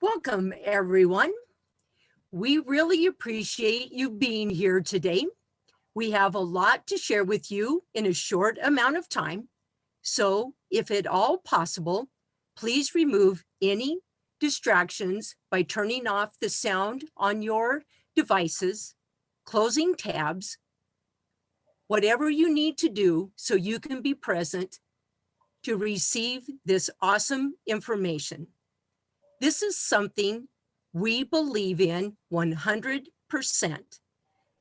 Welcome, everyone. We really appreciate you being here today. We have a lot to share with you in a short amount of time. So, if at all possible, please remove any distractions by turning off the sound on your devices, closing tabs, whatever you need to do so you can be present to receive this awesome information. This is something we believe in 100%,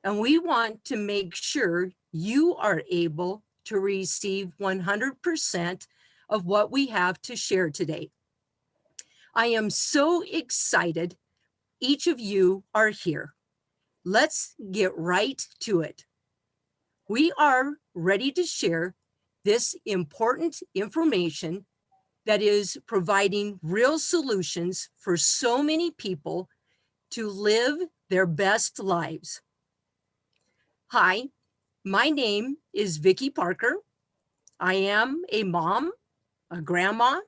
and we want to make sure you are able to receive 100% of what we have to share today. I am so excited each of you are here. Let's get right to it. We are ready to share this important information that is providing real solutions for so many people to live their best lives. Hi, my name is Viki Parker. I am a mom, a grandma,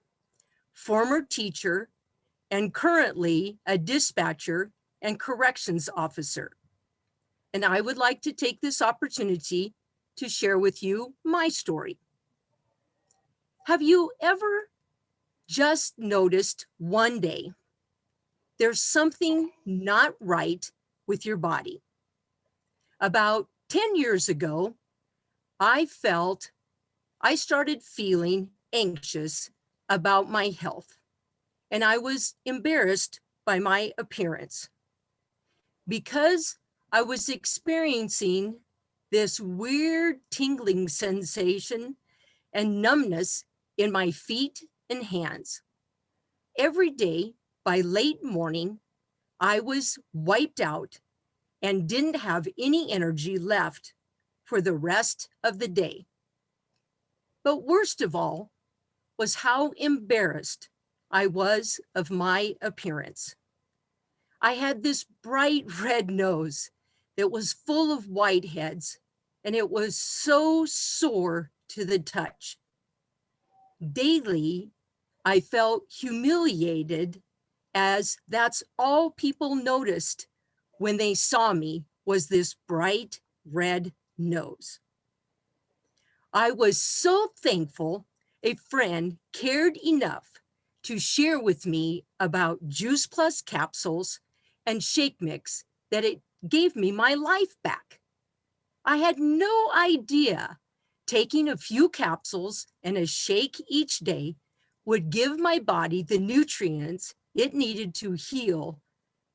former teacher, and currently a dispatcher and corrections officer. And I would like to take this opportunity to share with you my story. Have you ever just noticed one day there's something not right with your body? About 10 years ago, I started feeling anxious about my health, and I was embarrassed by my appearance because I was experiencing this weird tingling sensation and numbness in my feet and hands. Every day by late morning, I was wiped out and didn't have any energy left for the rest of the day. But worst of all was how embarrassed I was of my appearance. I had this bright red nose that was full of whiteheads, and it was so sore to the touch. Daily, I felt humiliated, as that's all people noticed when they saw me was this bright red nose. I was so thankful a friend cared enough to share with me about Juice Plus capsules and shake mix that it gave me my life back. I had no idea taking a few capsules and a shake each day would give my body the nutrients it needed to heal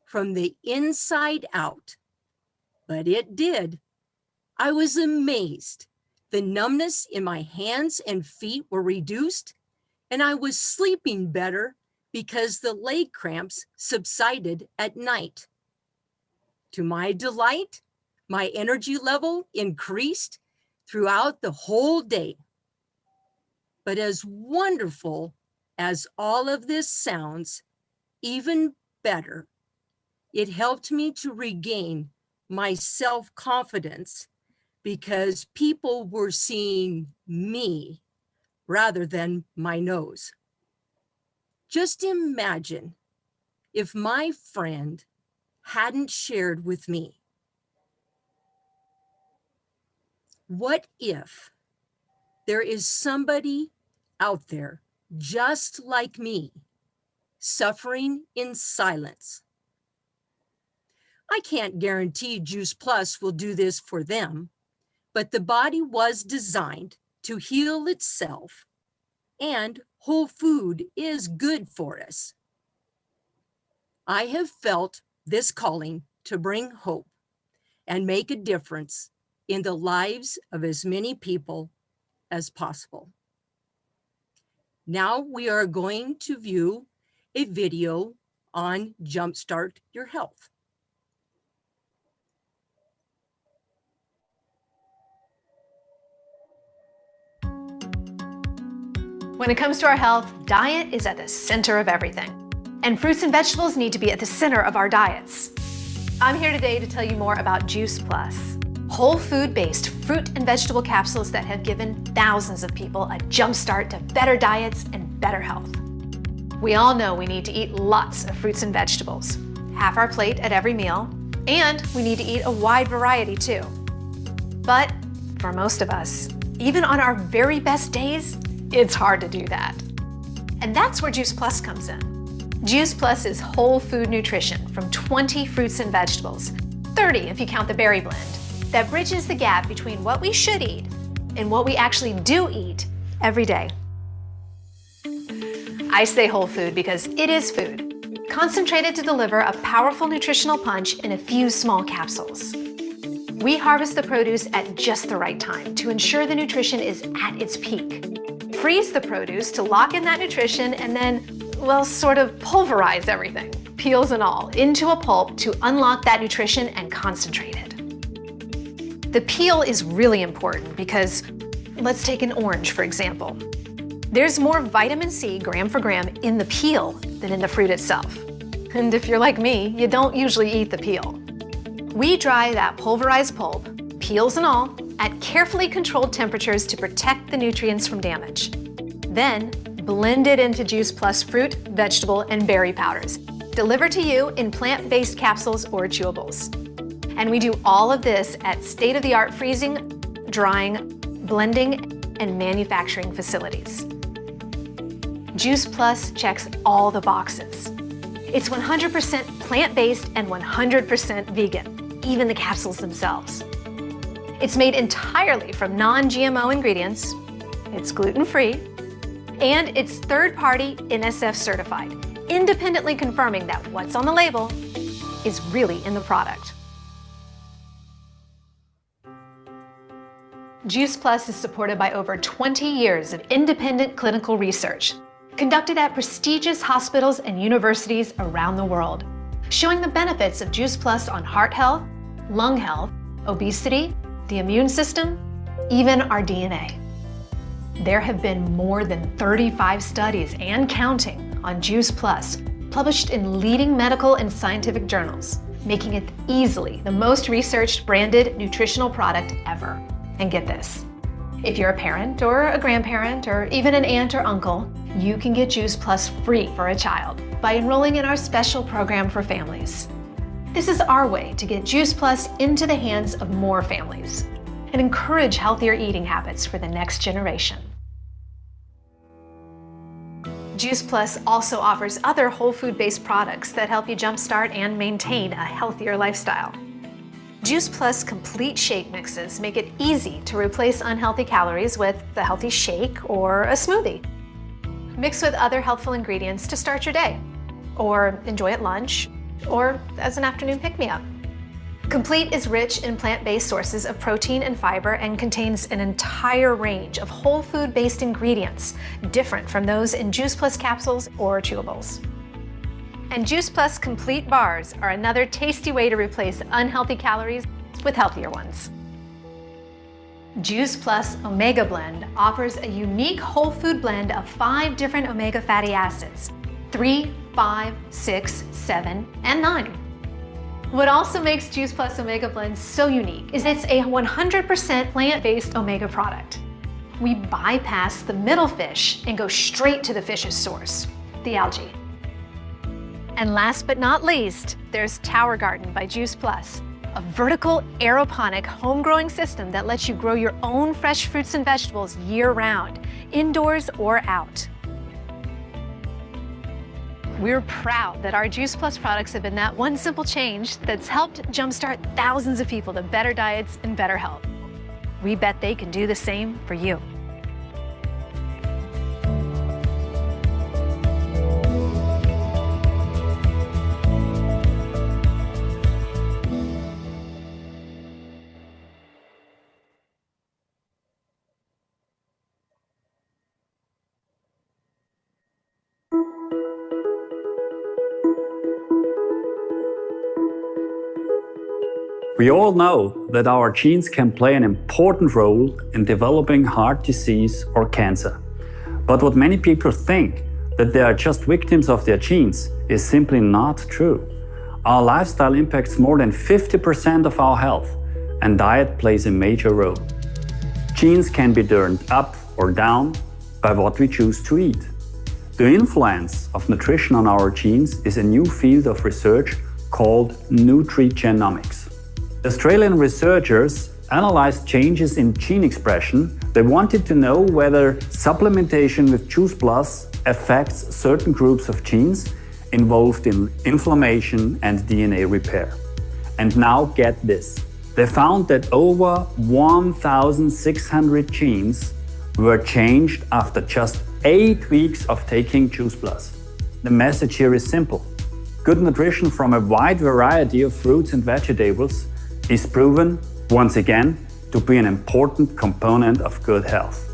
from the inside out. But it did. I was amazed. The numbness in my hands and feet were reduced, and I was sleeping better because the leg cramps subsided at night. To my delight, my energy level increased throughout the whole day. But as wonderful as all of this sounds, even better, it helped me to regain my self-confidence because people were seeing me rather than my nose. Just imagine if my friend hadn't shared with me. What if there is somebody out there just like me, suffering in silence? I can't guarantee Juice Plus will do this for them, but the body was designed to heal itself, and whole food is good for us. I have felt this calling to bring hope and make a difference in the lives of as many people as possible. Now we are going to view a video on Jumpstart Your Health. When it comes to our health, diet is at the center of everything. And fruits and vegetables need to be at the center of our diets. I'm here today to tell you more about Juice Plus, whole food-based fruit and vegetable capsules that have given thousands of people a jump start to better diets and better health. We all know we need to eat lots of fruits and vegetables, half our plate at every meal, and we need to eat a wide variety too. But for most of us, even on our very best days, it's hard to do that. And that's where Juice Plus comes in. Juice Plus is whole food nutrition from 20 fruits and vegetables, 30 if you count the berry blend, that bridges the gap between what we should eat and what we actually do eat every day. I say whole food because it is food, concentrated to deliver a powerful nutritional punch in a few small capsules. We harvest the produce at just the right time to ensure the nutrition is at its peak. Freeze the produce to lock in that nutrition and then, well, sort of pulverize everything, peels and all, into a pulp to unlock that nutrition and concentrate it. The peel is really important because, let's take an orange for example. There's more vitamin C gram for gram in the peel than in the fruit itself. And if you're like me, you don't usually eat the peel. We dry that pulverized pulp, peels and all, at carefully controlled temperatures to protect the nutrients from damage. Then, blend it into Juice Plus fruit, vegetable, and berry powders, delivered to you in plant-based capsules or chewables. And we do all of this at state-of-the-art freezing, drying, blending, and manufacturing facilities. Juice Plus checks all the boxes. It's 100% plant-based and 100% vegan, even the capsules themselves. It's made entirely from non-GMO ingredients, it's gluten-free, and it's third-party NSF certified, independently confirming that what's on the label is really in the product. Juice Plus is supported by over 20 years of independent clinical research, conducted at prestigious hospitals and universities around the world, showing the benefits of Juice Plus on heart health, lung health, obesity, the immune system, even our DNA. There have been more than 35 studies and counting on Juice Plus, published in leading medical and scientific journals, making it easily the most researched branded nutritional product ever. And get this, if you're a parent or a grandparent or even an aunt or uncle, you can get Juice Plus free for a child by enrolling in our special program for families. This is our way to get Juice Plus into the hands of more families and encourage healthier eating habits for the next generation. Juice Plus also offers other whole food-based products that help you jumpstart and maintain a healthier lifestyle. Juice Plus complete shake mixes make it easy to replace unhealthy calories with a healthy shake or a smoothie. Mix with other healthful ingredients to start your day, or enjoy at lunch, or as an afternoon pick-me-up. Complete is rich in plant-based sources of protein and fiber and contains an entire range of whole food-based ingredients, different from those in Juice Plus capsules or chewables. And Juice Plus Complete Bars are another tasty way to replace unhealthy calories with healthier ones. Juice Plus Omega Blend offers a unique whole food blend of 5 different omega fatty acids, 3, 5, 6, 7, and 9. What also makes Juice Plus Omega Blend so unique is it's a 100% plant-based omega product. We bypass the middle fish and go straight to the fish's source, the algae. And last but not least, there's Tower Garden by Juice Plus, a vertical aeroponic home-growing system that lets you grow your own fresh fruits and vegetables year-round, indoors or out. We're proud that our Juice Plus products have been that one simple change that's helped jumpstart thousands of people to better diets and better health. We bet they can do the same for you. We all know that our genes can play an important role in developing heart disease or cancer. But what many people think, that they are just victims of their genes, is simply not true. Our lifestyle impacts more than 50% of our health, and diet plays a major role. Genes can be turned up or down by what we choose to eat. The influence of nutrition on our genes is a new field of research called nutrigenomics. Australian researchers analyzed changes in gene expression. They wanted to know whether supplementation with Juice Plus affects certain groups of genes involved in inflammation and DNA repair. And now get this. They found that over 1,600 genes were changed after just 8 weeks of taking Juice Plus. The message here is simple. Good nutrition from a wide variety of fruits and vegetables is proven, once again, to be an important component of good health.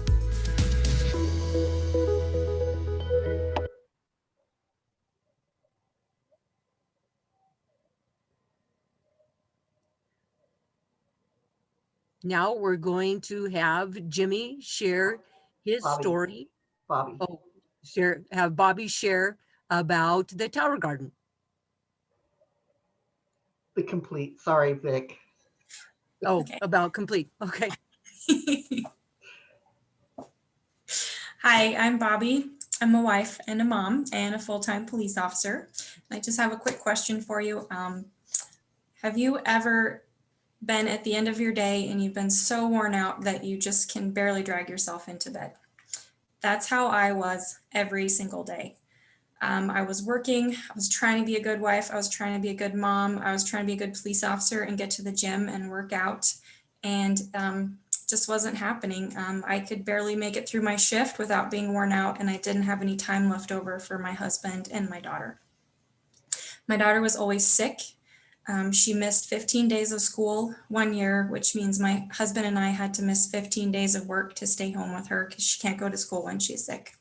Now we're going to have Jimmy share his story. Bobbi. Oh, have Bobbi share about the Tower Garden. The complete. Sorry, Vic. Oh, okay. About complete. Okay. Hi, I'm Bobbi. I'm a wife and a mom and a full-time police officer. I just have a quick question for you. Have you ever been at the end of your day and you've been so worn out that you just can barely drag yourself into bed? That's how I was every single day. I was working, I was trying to be a good wife, I was trying to be a good mom, I was trying to be a good police officer and get to the gym and work out, and just wasn't happening. I could barely make it through my shift without being worn out, and I didn't have any time left over for my husband and my daughter. My daughter was always sick. She missed 15 days of school 1 year, which means my husband and I had to miss 15 days of work to stay home with her because she can't go to school when she's sick.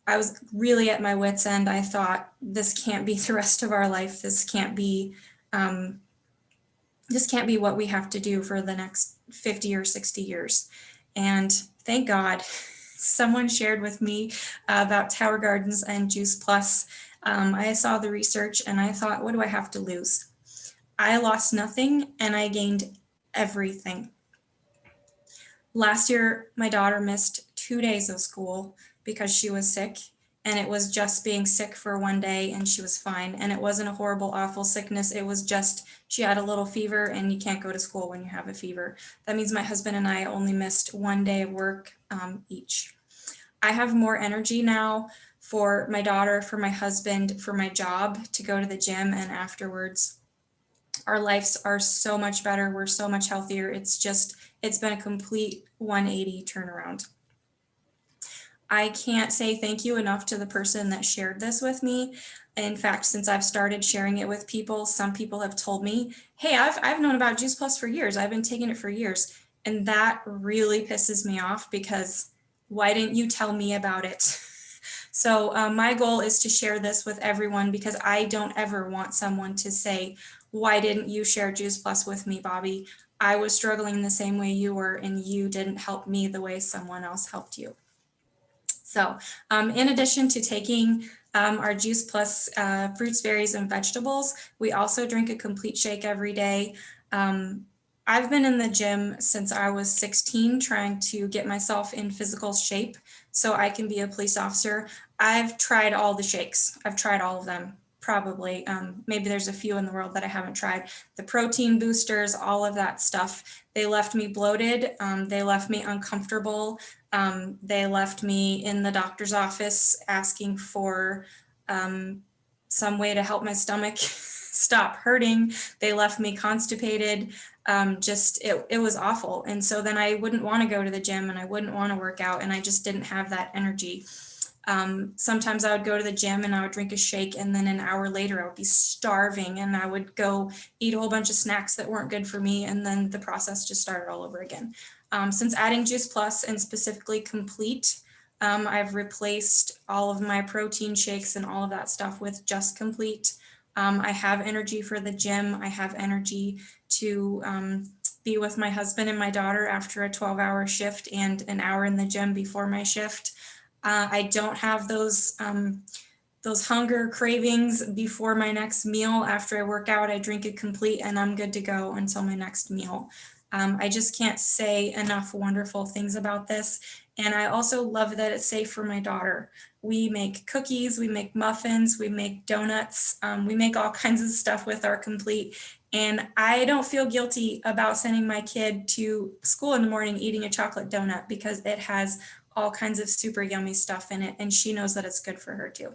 I was really at my wit's end. I thought, this can't be the rest of our life. This can't be what we have to do for the next 50 or 60 years. And thank God, someone shared with me about Tower Gardens and Juice Plus. I saw the research and I thought, what do I have to lose? I lost nothing and I gained everything. Last year, my daughter missed 2 days of school because she was sick, and it was just being sick for 1 day and she was fine. And it wasn't a horrible, awful sickness. It was just, she had a little fever, and you can't go to school when you have a fever. That means my husband and I only missed 1 day of work each. I have more energy now for my daughter, for my husband, for my job, to go to the gym, and afterwards. Our lives are so much better. We're so much healthier. It's been a complete 180 turnaround. I can't say thank you enough to the person that shared this with me. In fact, since I've started sharing it with people, some people have told me, hey, I've known about Juice Plus for years. I've been taking it for years. And that really pisses me off, because why didn't you tell me about it? So my goal is to share this with everyone, because I don't ever want someone to say, why didn't you share Juice Plus with me, Bobbi? I was struggling the same way you were, and you didn't help me the way someone else helped you. So in addition to taking our Juice Plus fruits, berries, and vegetables, we also drink a complete shake every day. I've been in the gym since I was 16, trying to get myself in physical shape so I can be a police officer. I've tried all the shakes. I've tried all of them, probably. Maybe there's a few in the world that I haven't tried. The protein boosters, all of that stuff. They left me bloated. They left me uncomfortable. They left me in the doctor's office asking for some way to help my stomach stop hurting. They left me constipated. It was awful. And so then I wouldn't want to go to the gym, and I wouldn't want to work out, and I just didn't have that energy. Sometimes I would go to the gym and I would drink a shake, and then an hour later I would be starving, and I would go eat a whole bunch of snacks that weren't good for me, and then the process just started all over again. Since adding Juice Plus, and specifically Complete, I've replaced all of my protein shakes and all of that stuff with just Complete. I have energy for the gym. I have energy to be with my husband and my daughter after a 12-hour shift and an hour in the gym before my shift. I don't have those hunger cravings before my next meal. After I work out, I drink a Complete and I'm good to go until my next meal. I just can't say enough wonderful things about this. And I also love that it's safe for my daughter. We make cookies, we make muffins, we make donuts, we make all kinds of stuff with our Complete. And I don't feel guilty about sending my kid to school in the morning eating a chocolate donut because it has all kinds of super yummy stuff in it. And she knows that it's good for her too.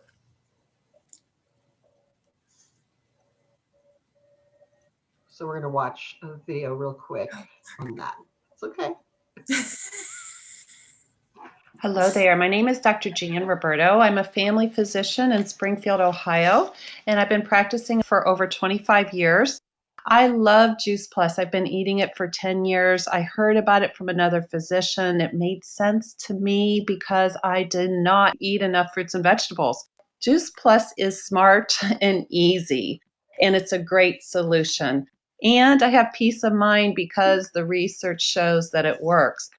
So we're going to watch a video real quick on that. It's okay. Hello there. My name is Dr. Jan Roberto. I'm a family physician in Springfield, Ohio, and I've been practicing for over 25 years. I love Juice Plus. I've been eating it for 10 years. I heard about it from another physician. It made sense to me because I did not eat enough fruits and vegetables. Juice Plus is smart and easy, and it's a great solution. And I have peace of mind because the research shows that it works.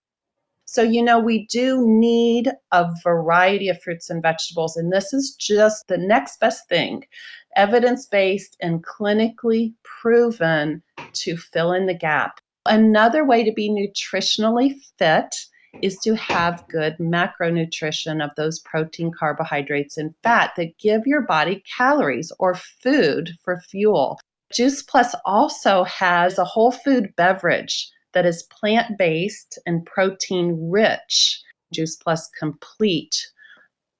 So, we do need a variety of fruits and vegetables, and this is just the next best thing, evidence-based and clinically proven to fill in the gap. Another way to be nutritionally fit is to have good macronutrition of those protein, carbohydrates, and fat that give your body calories or food for fuel. Juice Plus also has a whole food beverage that is plant-based and protein-rich. Juice Plus Complete.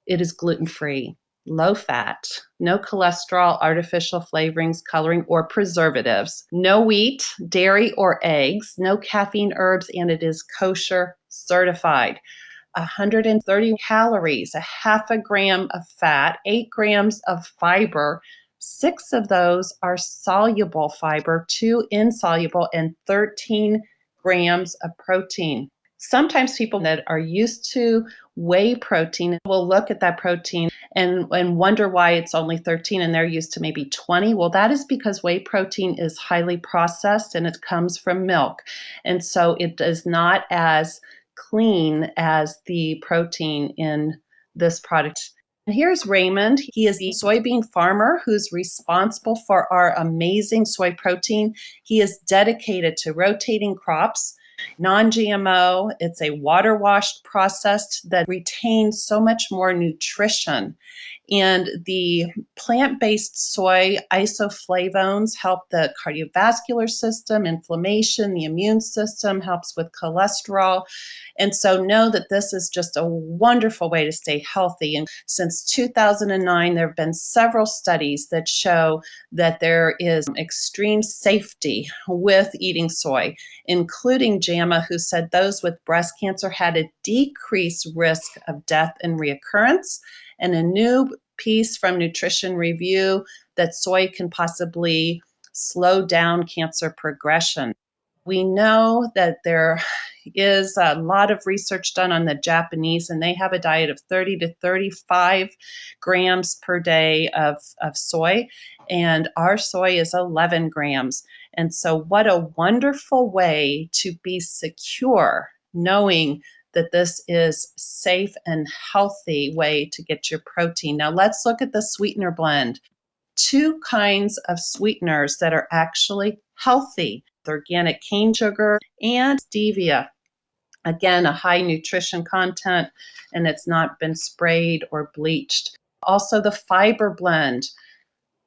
It is gluten-free, low-fat, no cholesterol, artificial flavorings, coloring, or preservatives, no wheat, dairy, or eggs, no caffeine, herbs, and it is kosher certified. 130 calories, a half a gram of fat, 8 grams of fiber. 6 of those are soluble fiber, 2 insoluble, and 13 grams of protein. Sometimes people that are used to whey protein will look at that protein and wonder why it's only 13 and they're used to maybe 20. Well, that is because whey protein is highly processed and it comes from milk. And so it is not as clean as the protein in this product. And here's Raymond. He is the soybean farmer who's responsible for our amazing soy protein. He is dedicated to rotating crops, non-GMO. It's a water washed processed that retains so much more nutrition. And the plant-based soy isoflavones help the cardiovascular system, inflammation, the immune system, helps with cholesterol. And so know that this is just a wonderful way to stay healthy. And since 2009, there have been several studies that show that there is extreme safety with eating soy, including JAMA, who said those with breast cancer had a decreased risk of death and reoccurrence, and a new piece from Nutrition Review that soy can possibly slow down cancer progression. We know that there is a lot of research done on the Japanese, and they have a diet of 30 to 35 grams per day of soy, and our soy is 11 grams. And so what a wonderful way to be secure, knowing that this is safe and healthy way to get your protein. Now let's look at the sweetener blend. 2 kinds of sweeteners that are actually healthy: organic cane sugar and stevia. Again, a high nutrition content, and it's not been sprayed or bleached. Also the fiber blend.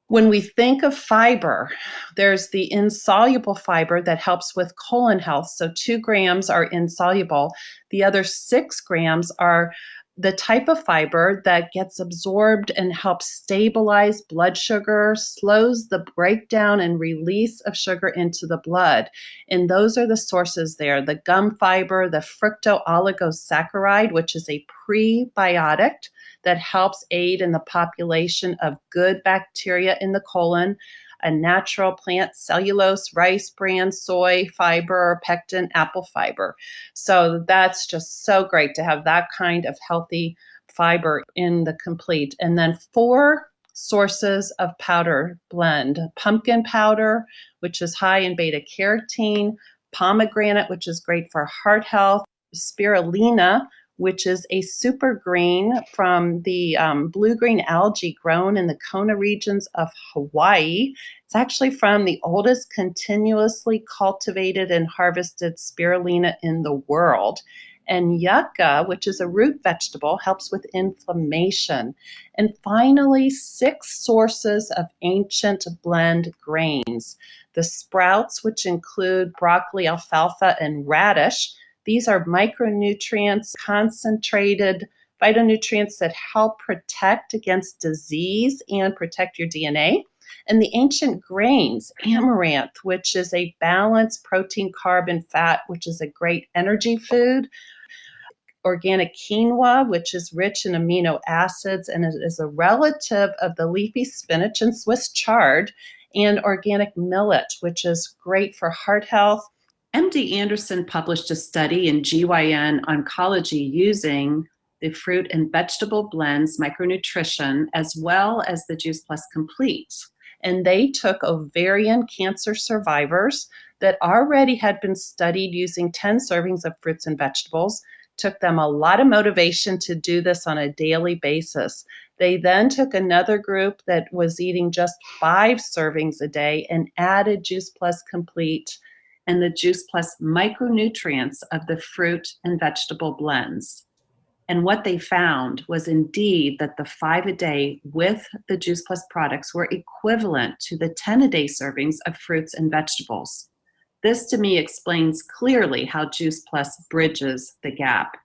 When we think of fiber, there's the insoluble fiber that helps with colon health. So 2 grams are insoluble. The other 6 grams are the type of fiber that gets absorbed and helps stabilize blood sugar, slows the breakdown and release of sugar into the blood. And those are the sources there: the gum fiber, the fructooligosaccharides, which is a prebiotic that helps aid in the population of good bacteria in the colon, a natural plant cellulose, rice bran, soy fiber, pectin, apple fiber. So that's just so great to have that kind of healthy fiber in the Complete. And then 4 sources of powder blend: pumpkin powder, which is high in beta carotene; pomegranate, which is great for heart health; spirulina, which is a super green from the blue-green algae grown in the Kona regions of Hawaii. It's actually from the oldest continuously cultivated and harvested spirulina in the world. And yucca, which is a root vegetable, helps with inflammation. And finally, 6 sources of ancient blend grains. The sprouts, which include broccoli, alfalfa, and radish. These are micronutrients, concentrated phytonutrients that help protect against disease and protect your DNA. And the ancient grains, amaranth, which is a balanced protein, carb, and fat, which is a great energy food. Organic quinoa, which is rich in amino acids and is a relative of the leafy spinach and Swiss chard. And organic millet, which is great for heart health. MD Anderson published a study in GYN Oncology using the fruit and vegetable blends micronutrition as well as the Juice Plus Complete. And they took ovarian cancer survivors that already had been studied using 10 servings of fruits and vegetables. Took them a lot of motivation to do this on a daily basis. They then took another group that was eating just 5 servings a day and added Juice Plus Complete and the Juice Plus micronutrients of the fruit and vegetable blends. And what they found was indeed that the 5 a day with the Juice Plus products were equivalent to the 10 a day servings of fruits and vegetables. This to me explains clearly how Juice Plus bridges the gap.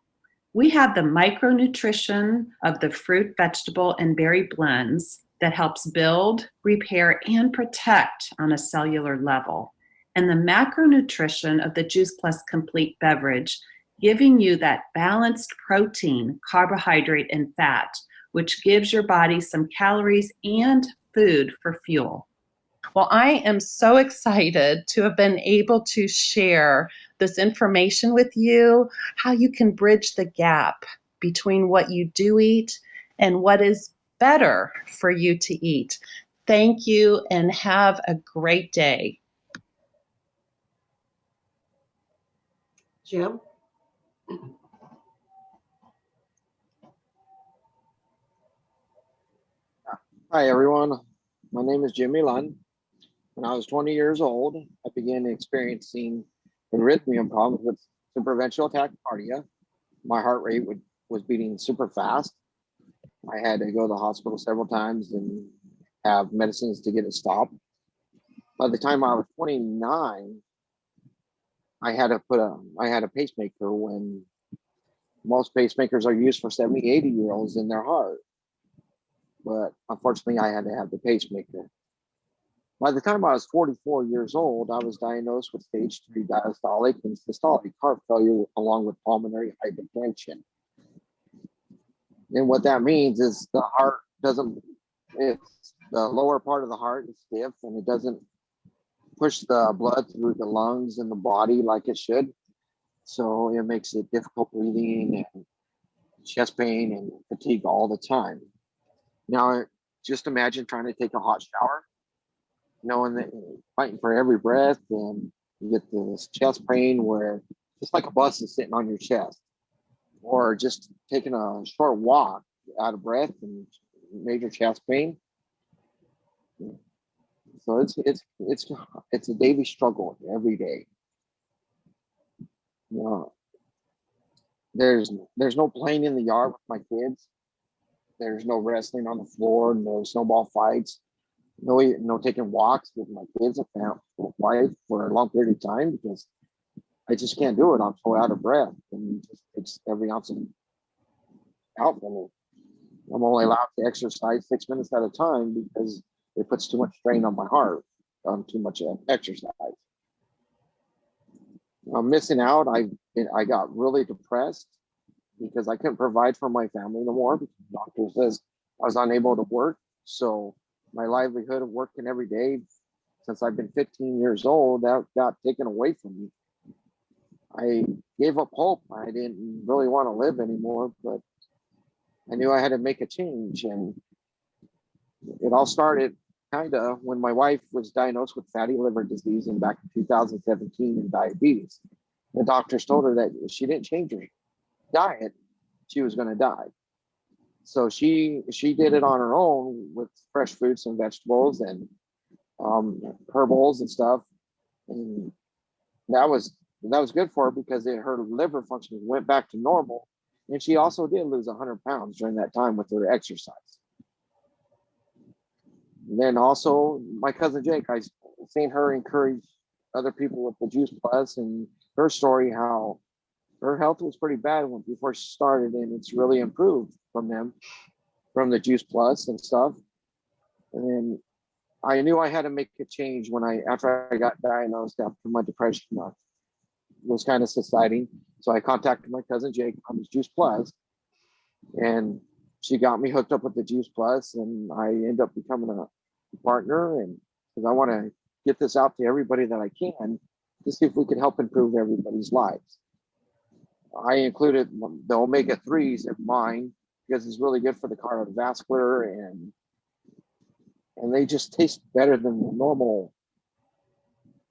We have the micronutrition of the fruit, vegetable, and berry blends that helps build, repair, and protect on a cellular level. And the macronutrition of the Juice Plus Complete beverage, giving you that balanced protein, carbohydrate, and fat, which gives your body some calories and food for fuel. Well, I am so excited to have been able to share this information with you, how you can bridge the gap between what you do eat and what is better for you to eat. Thank you and have a great day. Jim? Hi, everyone. My name is Jimmy Lund. When I was 20 years old, I began experiencing arrhythmia problems with supraventricular tachycardia. My heart rate was beating super fast. I had to go to the hospital several times and have medicines to get it stopped. By the time I was 29, I had a pacemaker when most pacemakers are used for 70, 80-year-olds in their heart. But unfortunately, I had to have the pacemaker. By the time I was 44 years old, I was diagnosed with stage 3 diastolic and systolic heart failure along with pulmonary hypertension. And what that means is the lower part of the heart is stiff and it doesn't push the blood through the lungs and the body like it should. So it makes it difficult breathing and chest pain and fatigue all the time. Now, just imagine trying to take a hot shower, knowing that you're fighting for every breath, and you get this chest pain where it's like a bus is sitting on your chest, or just taking a short walk out of breath and major chest pain. So it's a daily struggle every day. You know, there's no playing in the yard with my kids. There's no wrestling on the floor, no snowball fights. No taking walks with my kids and wife for a long period of time because I just can't do it. I'm so out of breath and it just takes every ounce of out for me. I'm only allowed to exercise 6 minutes at a time because it puts too much strain on my heart, too much exercise. I'm missing out. I got really depressed because I couldn't provide for my family no more because the doctor says I was unable to work. So my livelihood of working every day since I've been 15 years old, that got taken away from me. I gave up hope. I didn't really want to live anymore, but I knew I had to make a change. And it all started kind of when my wife was diagnosed with fatty liver disease back in 2017 and diabetes. The doctors told her that if she didn't change her diet, she was going to die. So she did it on her own with fresh fruits and vegetables and herbals and stuff, and that was good for her because her liver function went back to normal, and she also did lose 100 pounds during that time with her exercise. And then also my cousin Jake, I seen her encourage other people with the Juice Plus, and her story how her health was pretty bad before she started, and it's really improved from the Juice Plus and stuff. And then I knew I had to make a change after I got diagnosed after my depression was kind of subsiding. So I contacted my cousin Jake on his Juice Plus, and she got me hooked up with the Juice Plus, and I ended up becoming a partner, and because I want to get this out to everybody that I can to see if we can help improve everybody's lives. I included the omega-3s in mine because it's really good for the cardiovascular, and they just taste better than the normal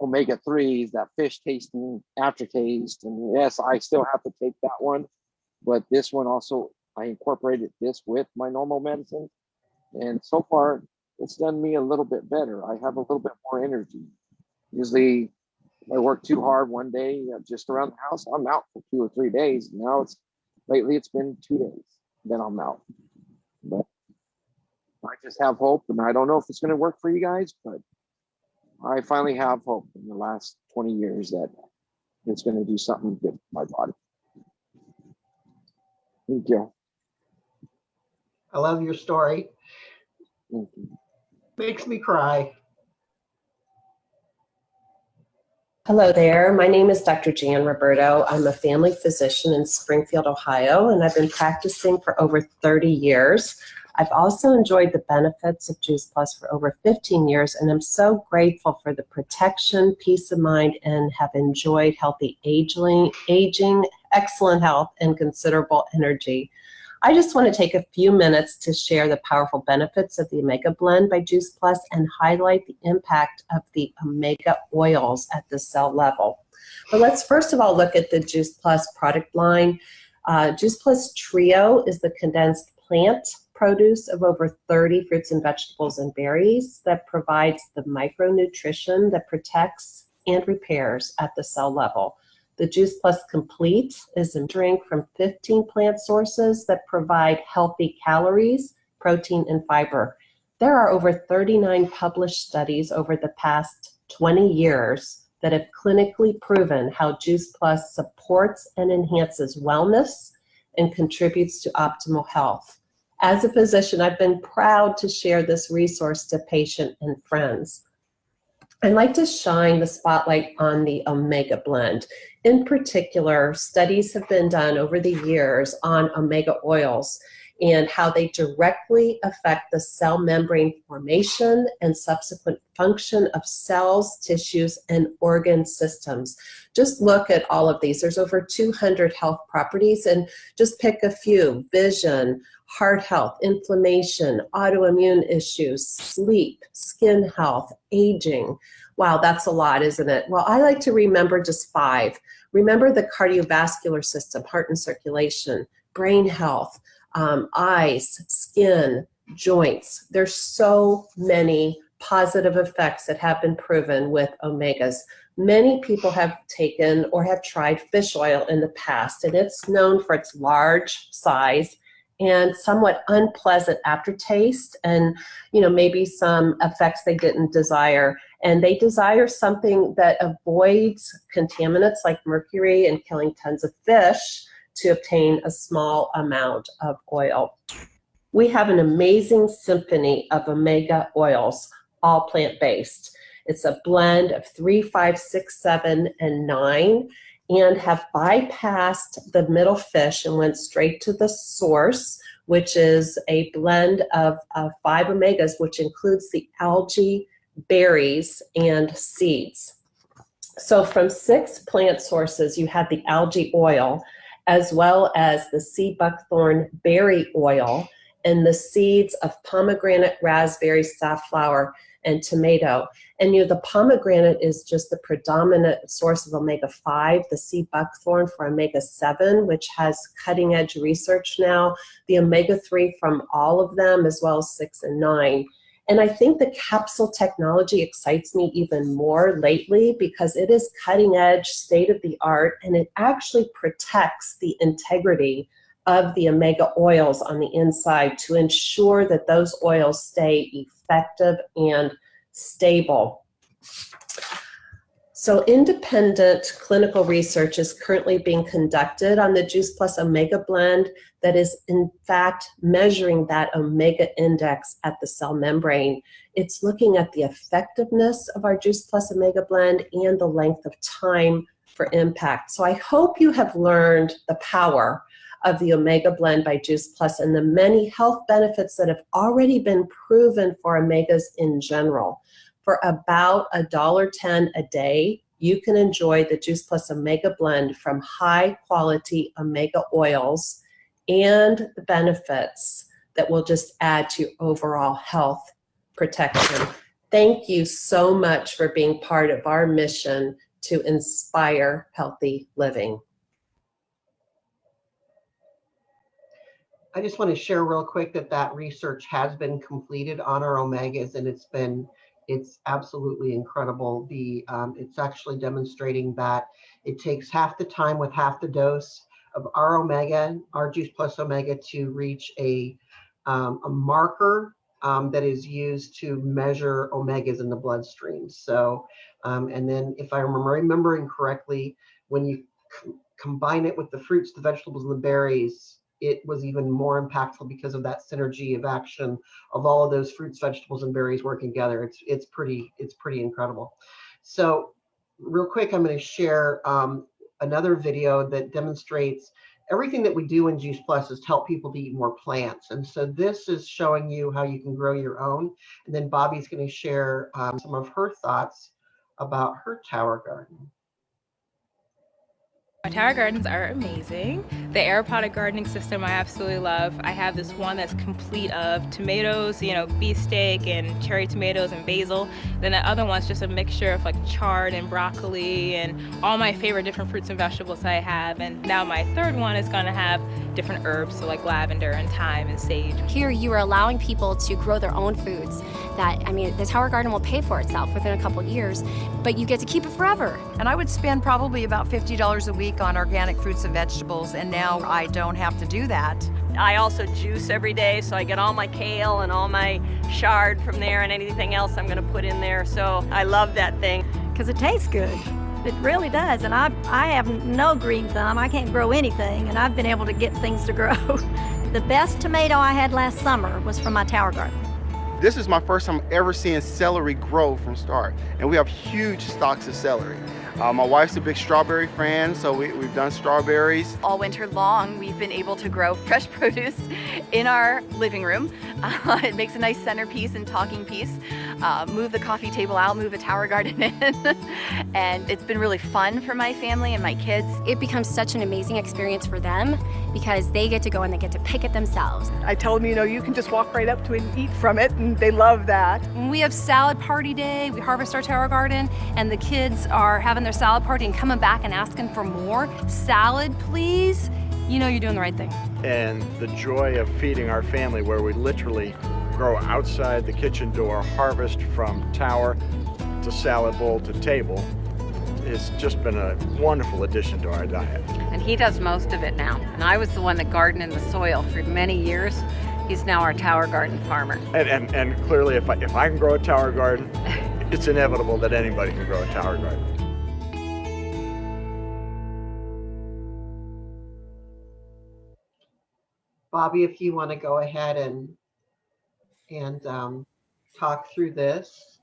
omega-3s, that fish tasting aftertaste. And yes, I still have to take that one, but this one also, I incorporated this with my normal medicine, and so far it's done me a little bit better. I have a little bit more energy. Usually I work too hard one day just around the house, I'm out for 2 or 3 days. Now lately it's been 2 days, then I'm out. But I just have hope, and I don't know if it's going to work for you guys, but I finally have hope in the last 20 years that it's going to do something good for my body. Thank you. I love your story. Thank you. Makes me cry. Hello there. My name is Dr. Jan Roberto. I'm a family physician in Springfield, Ohio, and I've been practicing for over 30 years. I've also enjoyed the benefits of Juice Plus for over 15 years, and I'm so grateful for the protection, peace of mind, and have enjoyed healthy aging, excellent health, and considerable energy. I just want to take a few minutes to share the powerful benefits of the Omega Blend by Juice Plus and highlight the impact of the omega oils at the cell level. But let's first of all look at the Juice Plus product line. Juice Plus Trio is the condensed plant produce of over 30 fruits and vegetables and berries that provides the micronutrition that protects and repairs at the cell level. The Juice Plus Complete is a drink from 15 plant sources that provide healthy calories, protein, and fiber. There are over 39 published studies over the past 20 years that have clinically proven how Juice Plus supports and enhances wellness and contributes to optimal health. As a physician, I've been proud to share this resource to patients and friends. I'd like to shine the spotlight on the Omega Blend. In particular, studies have been done over the years on omega oils and how they directly affect the cell membrane formation and subsequent function of cells, tissues, and organ systems. Just look at all of these. There's over 200 health properties, and just pick a few: vision, heart health, inflammation, autoimmune issues, sleep, skin health, aging. Wow, that's a lot, isn't it? Well, I like to remember just 5. Remember the cardiovascular system, heart and circulation, brain health, eyes, skin, joints. There's so many positive effects that have been proven with omegas. Many people have taken or have tried fish oil in the past, and it's known for its large size and somewhat unpleasant aftertaste, and maybe some effects they didn't desire. And they desire something that avoids contaminants like mercury and killing tons of fish to obtain a small amount of oil. We have an amazing symphony of omega oils, all plant-based. It's a blend of 3, 5, 6, 7, and 9, and have bypassed the middle fish and went straight to the source, which is a blend of 5 omegas, which includes the algae, berries, and seeds. So from 6 plant sources, you have the algae oil, as well as the sea buckthorn berry oil, and the seeds of pomegranate, raspberry, safflower, and tomato. And the pomegranate is just the predominant source of omega-5, the sea buckthorn for omega-7, which has cutting-edge research now, the omega-3 from all of them, as well as 6 and 9. And I think the capsule technology excites me even more lately because it is cutting-edge, state-of-the-art, and it actually protects the integrity of the omega oils on the inside to ensure that those oils stay effective and stable. So independent clinical research is currently being conducted on the Juice Plus Omega blend that is in fact measuring that omega index at the cell membrane. It's looking at the effectiveness of our Juice Plus Omega blend and the length of time for impact. So I hope you have learned the power of the Omega blend by Juice Plus and the many health benefits that have already been proven for omegas in general. For about $1.10 a day, you can enjoy the Juice Plus Omega blend from high quality omega oils and the benefits that will just add to your overall health protection. Thank you so much for being part of our mission to inspire healthy living. I just want to share real quick that research has been completed on our omegas, and it's absolutely incredible. It's actually demonstrating that it takes half the time with half the dose of our omega, our Juice Plus Omega, to reach a marker that is used to measure omegas in the bloodstream. So, and then if I'm remembering correctly, when you combine it with the fruits, the vegetables, and the berries, it was even more impactful because of that synergy of action of all of those fruits, vegetables, and berries working together. It's pretty incredible. So real quick, I'm going to share another video that demonstrates everything that we do in Juice Plus is to help people to eat more plants. And so this is showing you how you can grow your own. And then Bobbi's going to share some of her thoughts about her tower garden. My tower gardens are amazing. The aeroponic gardening system I absolutely love. I have this one that's complete of tomatoes, beefsteak and cherry tomatoes and basil. Then the other one's just a mixture of like chard and broccoli and all my favorite different fruits and vegetables I have. And now my third one is gonna have different herbs, so like lavender and thyme and sage. Here you are allowing people to grow their own foods that, the tower garden will pay for itself within a couple years, but you get to keep it forever. And I would spend probably about $50 a week on organic fruits and vegetables, and now I don't have to do that. I also juice every day, so I get all my kale and all my chard from there and anything else I'm gonna put in there. So I love that thing. Because it tastes good. It really does. And I have no green thumb. I can't grow anything, and I've been able to get things to grow. The best tomato I had last summer was from my tower garden. This is my first time ever seeing celery grow from start, and we have huge stocks of celery. My wife's a big strawberry fan, so we've done strawberries. All winter long, we've been able to grow fresh produce in our living room. It makes a nice centerpiece and talking piece. Move the coffee table out, move a tower garden in. And it's been really fun for my family and my kids. It becomes such an amazing experience for them because they get to go and they get to pick it themselves. I tell them, you can just walk right up to it and eat from it, and they love that. When we have salad party day, we harvest our tower garden, and the kids are having their salad party and coming back and asking for more. Salad, please. You're doing the right thing. And the joy of feeding our family, where we literally grow outside the kitchen door, harvest from tower to salad bowl to table, it's just been a wonderful addition to our diet. And he does most of it now. And I was the one that gardened in the soil for many years. He's now our tower garden farmer. And clearly, if I can grow a tower garden, it's inevitable that anybody can grow a tower garden. Bobbi, if you want to go ahead and talk through this.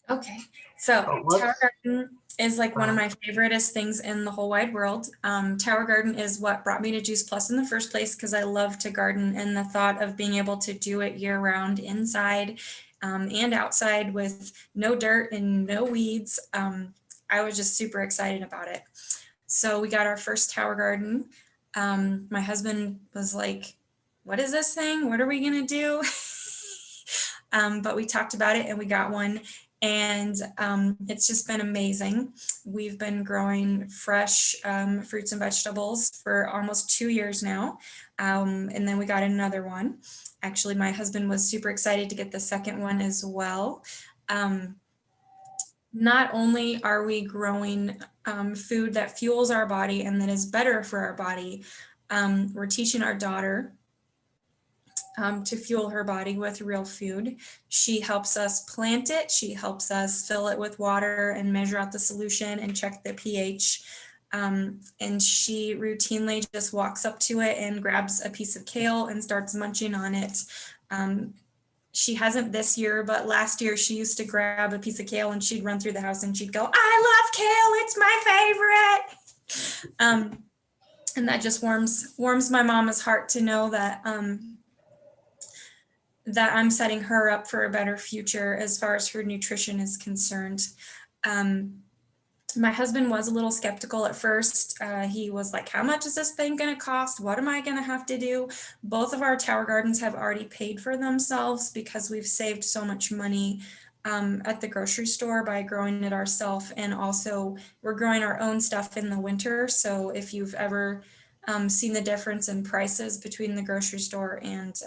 Okay, so tower garden is like one of my favoriteest things in the whole wide world. Tower garden is what brought me to Juice Plus in the first place because I love to garden, and the thought of being able to do it year round inside and outside with no dirt and no weeds. I was just super excited about it. So we got our first tower garden. My husband was like, what is this thing? What are we going to do? But we talked about it and we got one, and it's just been amazing. We've been growing fresh fruits and vegetables for almost 2 years now. And then we got another one. Actually, my husband was super excited to get the second one as well. Not only are we growing food that fuels our body and that is better for our body, we're teaching our daughter to fuel her body with real food. She helps us plant it. She helps us fill it with water and measure out the solution and check the pH. And she routinely just walks up to it and grabs a piece of kale and starts munching on it. She hasn't this year, but last year she used to grab a piece of kale and she'd run through the house and she'd go, "I love kale, it's my favorite." And that just warms my mama's heart to know that that I'm setting her up for a better future as far as her nutrition is concerned. My husband was a little skeptical at first. He was like, how much is this thing going to cost? What am I going to have to do? Both of our tower gardens have already paid for themselves because we've saved so much money at the grocery store by growing it ourselves. And also we're growing our own stuff in the winter. So if you've ever seen the difference in prices between the grocery store and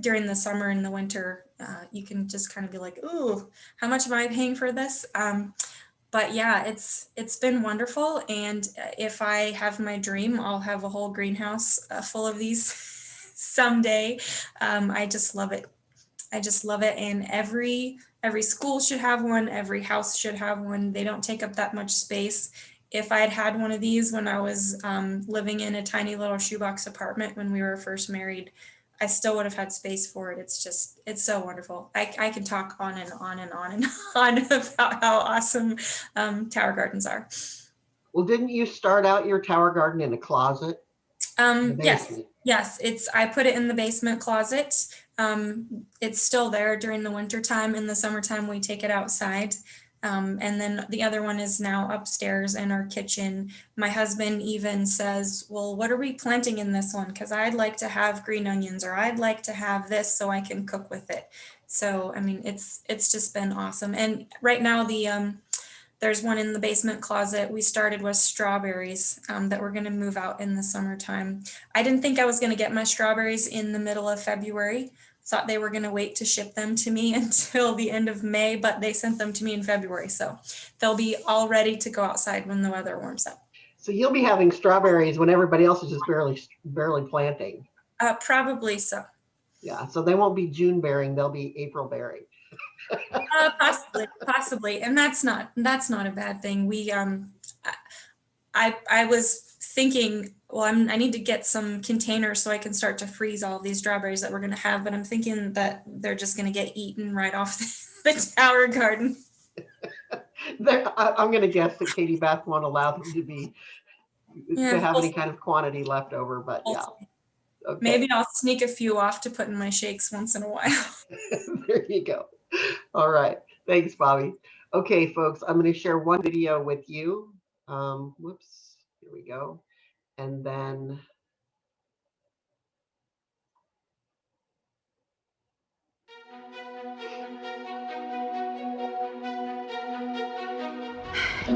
during the summer and the winter, you can just kind of be like, ooh, how much am I paying for this? But yeah, it's been wonderful. And if I have my dream, I'll have a whole greenhouse full of these someday. I just love it. I just love it. And every school should have one. Every house should have one. They don't take up that much space. If I had had one of these when I was living in a tiny little shoebox apartment when we were first married, I still would have had space for it. It's so wonderful. I can talk on and on and on and on about how awesome tower gardens are. Well, didn't you start out your tower garden in a closet? Yes. I put it in the basement closet. It's still there during the winter time. In the summertime, we take it outside. And then the other one is now upstairs in our kitchen. My husband even says, well, what are we planting in this one? Because I'd like to have green onions, or I'd like to have this so I can cook with it. So, I mean, it's just been awesome. And right now there's one in the basement closet. We started with strawberries that we're going to move out in the summertime. I didn't think I was going to get my strawberries in the middle of February. Thought they were going to wait to ship them to me until the end of May, but they sent them to me in February. So they'll be all ready to go outside when the weather warms up. So you'll be having strawberries when everybody else is just barely planting. Probably so. Yeah, so they won't be June bearing, they'll be April bearing. Possibly. And that's not a bad thing. We, I was thinking, well, I need to get some containers so I can start to freeze all of these strawberries that we're going to have, but I'm thinking that they're just going to get eaten right off the tower garden. I'm going to guess that Katie Beth won't allow them to have any kind of quantity left over, but yeah. Okay. Maybe I'll sneak a few off to put in my shakes once in a while. There you go. All right. Thanks, Bobbi. Okay, folks, I'm going to share one video with you. Whoops. Here we go. And then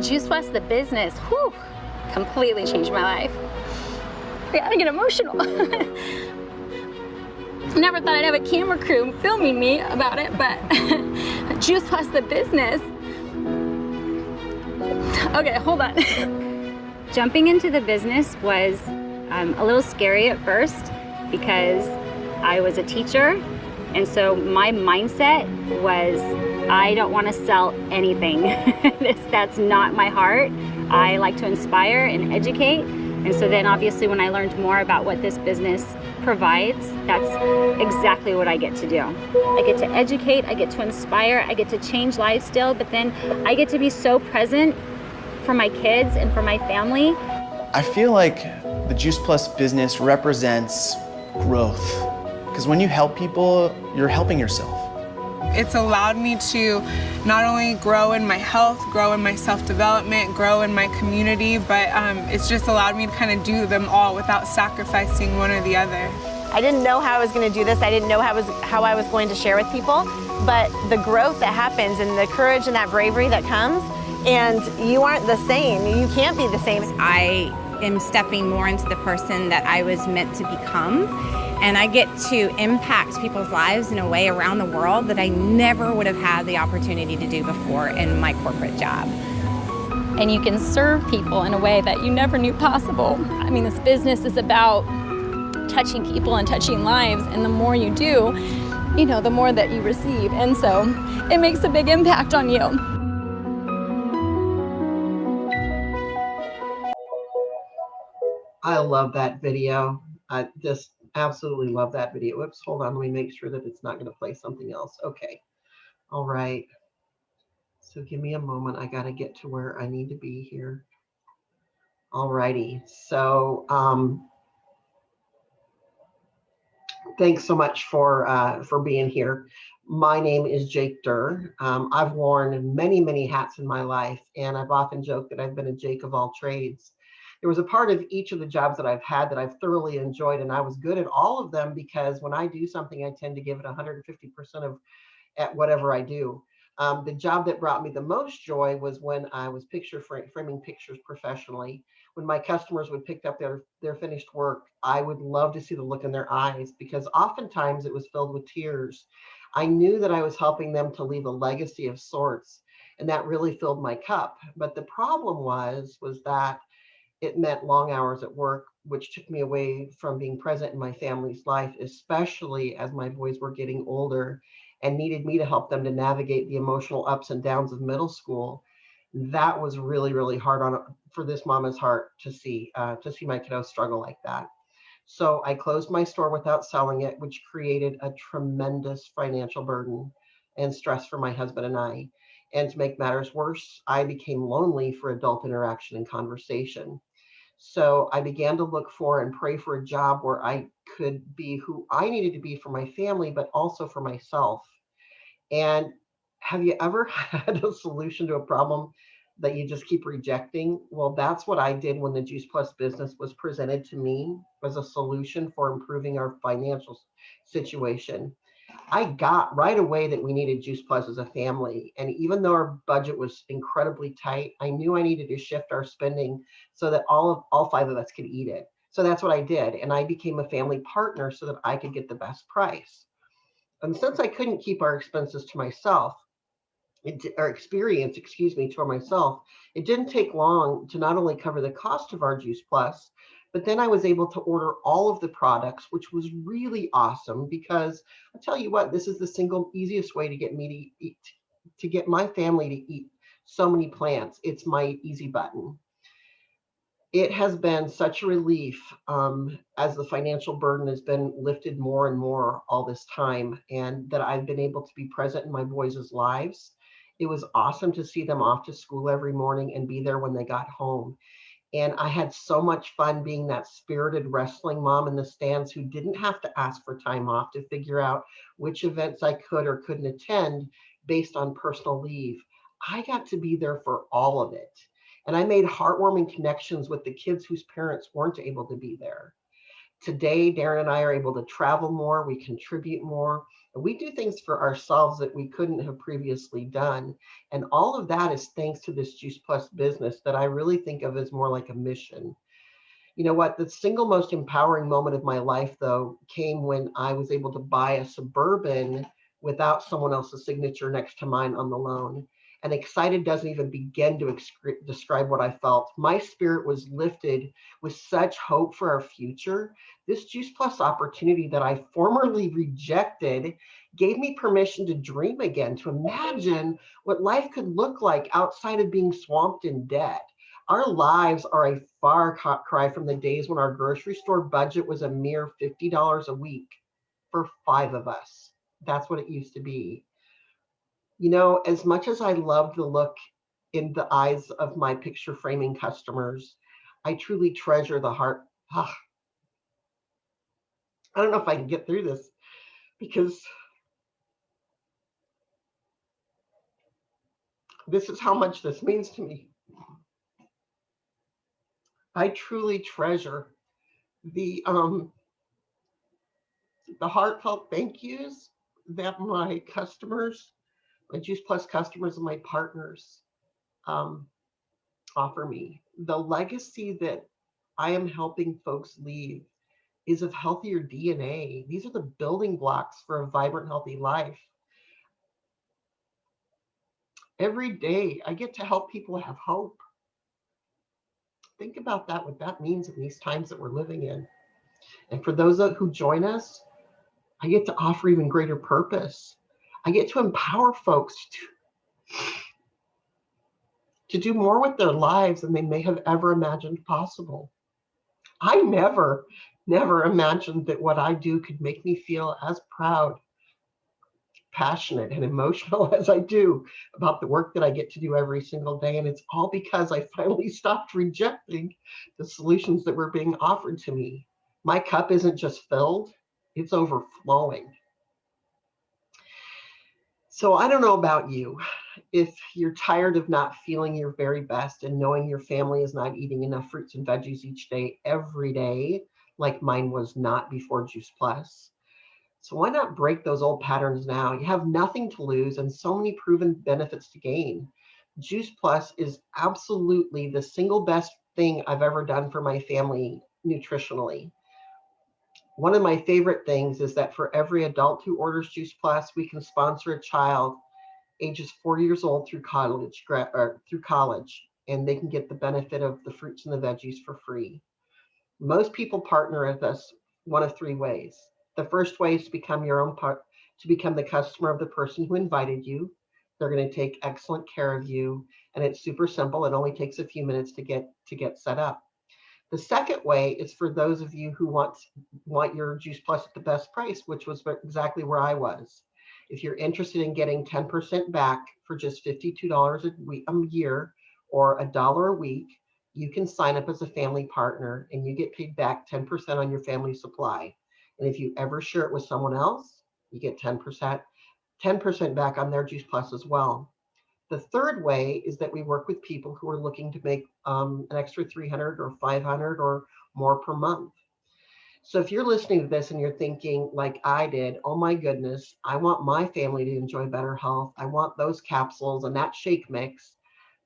Juice Plus, the business, whew, completely changed my life. I gotta get emotional. Never thought I'd have a camera crew filming me about it, but Juice Plus, the business. Okay, hold on. Jumping into the business was a little scary at first because I was a teacher, and so my mindset was I don't want to sell anything. That's not my heart. I like to inspire and educate, and so then obviously when I learned more about what this business provides, that's exactly what I get to do. I get to educate, I get to inspire, I get to change lives still, but then I get to be so present for my kids and for my family. I feel like the Juice Plus business represents growth. Because when you help people, you're helping yourself. It's allowed me to not only grow in my health, grow in my self-development, grow in my community, but it's just allowed me to kind of do them all without sacrificing one or the other. I didn't know how I was going to do this. I didn't know how I was going to share with people, but the growth that happens and the courage and that bravery that comes, and you aren't the same. You can't be the same. I am stepping more into the person that I was meant to become, and I get to impact people's lives in a way around the world that I never would have had the opportunity to do before in my corporate job. And you can serve people in a way that you never knew possible. I mean, this business is about touching people and touching lives, and the more you do, you know, the more that you receive, and so it makes a big impact on you. I love that video. I just absolutely love that video. Whoops, hold on. Let me make sure that it's not going to play something else. Okay. All right. So give me a moment. I got to get to where I need to be here. All righty. So thanks so much for being here. My name is Jake Derr. I've worn many, many hats in my life, and I've often joked that I've been a Jake of all trades. There was a part of each of the jobs that I've had that I've thoroughly enjoyed, and I was good at all of them because when I do something, I tend to give it 150% of at whatever I do. The job that brought me the most joy was when I was framing pictures professionally. When my customers would pick up their finished work, I would love to see the look in their eyes because oftentimes it was filled with tears. I knew that I was helping them to leave a legacy of sorts, and that really filled my cup. But the problem was that it meant long hours at work, which took me away from being present in my family's life, especially as my boys were getting older and needed me to help them to navigate the emotional ups and downs of middle school. That was really, really hard for this mama's heart to see my kiddos struggle like that. So I closed my store without selling it, which created a tremendous financial burden and stress for my husband and I. And to make matters worse, I became lonely for adult interaction and conversation. So I began to look for and pray for a job where I could be who I needed to be for my family, but also for myself. And have you ever had a solution to a problem that you just keep rejecting? Well, that's what I did when the Juice Plus business was presented to me as a solution for improving our financial situation. I got right away that we needed Juice Plus as a family. And even though our budget was incredibly tight, I knew I needed to shift our spending so that all five of us could eat it. So that's what I did. And I became a family partner so that I could get the best price. And since I couldn't keep our expenses to myself, our experience, to myself, it didn't take long to not only cover the cost of our Juice Plus, but then I was able to order all of the products, which was really awesome because I'll tell you what, this is the single easiest way to get me to eat, to get my family to eat so many plants. It's my easy button. It has been such a relief as the financial burden has been lifted more and more all this time, and that I've been able to be present in my boys' lives. It was awesome to see them off to school every morning and be there when they got home. And I had so much fun being that spirited wrestling mom in the stands who didn't have to ask for time off to figure out which events I could or couldn't attend based on personal leave. I got to be there for all of it. And I made heartwarming connections with the kids whose parents weren't able to be there. Today, Darren and I are able to travel more, we contribute more, and we do things for ourselves that we couldn't have previously done. And all of that is thanks to this Juice Plus business that I really think of as more like a mission. You know what? The single most empowering moment of my life, though, came when I was able to buy a Suburban without someone else's signature next to mine on the loan. And excited doesn't even begin to describe what I felt. My spirit was lifted with such hope for our future. This Juice Plus opportunity that I formerly rejected gave me permission to dream again, to imagine what life could look like outside of being swamped in debt. Our lives are a far cry from the days when our grocery store budget was a mere $50 a week for 5 of us. That's what it used to be. You know, as much as I love the look in the eyes of my picture framing customers, I truly treasure the heart. I don't know if I can get through this because This is how much this means to me. I truly treasure the heartfelt thank yous that my customers, my Juice Plus customers and my partners offer me. The legacy that I am helping folks leave is of healthier DNA. These are the building blocks for a vibrant, healthy life. Every day I get to help people have hope. Think about that, what that means in these times that we're living in. And for those who join us, I get to offer even greater purpose. I get to empower folks to do more with their lives than they may have ever imagined possible. I never imagined that what I do could make me feel as proud, passionate, and emotional as I do about the work that I get to do every single day. And it's all because I finally stopped rejecting the solutions that were being offered to me. My cup isn't just filled, it's overflowing. So I don't know about you. If you're tired of not feeling your very best and knowing your family is not eating enough fruits and veggies each day, every day, like mine was not before Juice Plus. So why not break those old patterns now? You have nothing to lose and so many proven benefits to gain. Juice Plus is absolutely the single best thing I've ever done for my family nutritionally. One of my favorite things is that for every adult who orders Juice Plus, we can sponsor a child ages 4 years old through college, and they can get the benefit of the fruits and the veggies for free. Most people partner with us one of three ways. The first way is to become your own to become the customer of the person who invited you. They're going to take excellent care of you, and it's super simple. It only takes a few minutes to get set up. The second way is for those of you who want your Juice Plus at the best price, which was exactly where I was. If you're interested in getting 10% back for just $52 a year or $1 a week, you can sign up as a family partner and you get paid back 10% on your family supply. And if you ever share it with someone else, you get 10% back on their Juice Plus as well. The third way is that we work with people who are looking to make an extra $300 or $500 or more per month. So if you're listening to this and you're thinking like I did, oh my goodness, I want my family to enjoy better health. I want those capsules and that shake mix.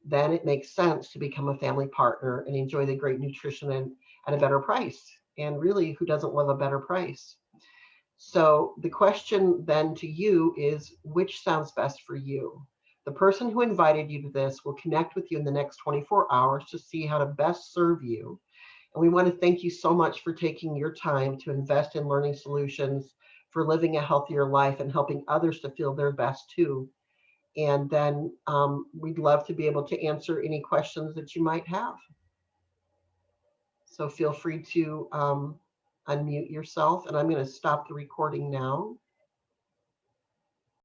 Then it makes sense to become a family partner and enjoy the great nutrition at a better price. And really, who doesn't love a better price? So the question then to you is, which sounds best for you? The person who invited you to this will connect with you in the next 24 hours to see how to best serve you. And we want to thank you so much for taking your time to invest in learning solutions for living a healthier life and helping others to feel their best too. And then we'd love to be able to answer any questions that you might have. So feel free to unmute yourself, and I'm going to stop the recording now.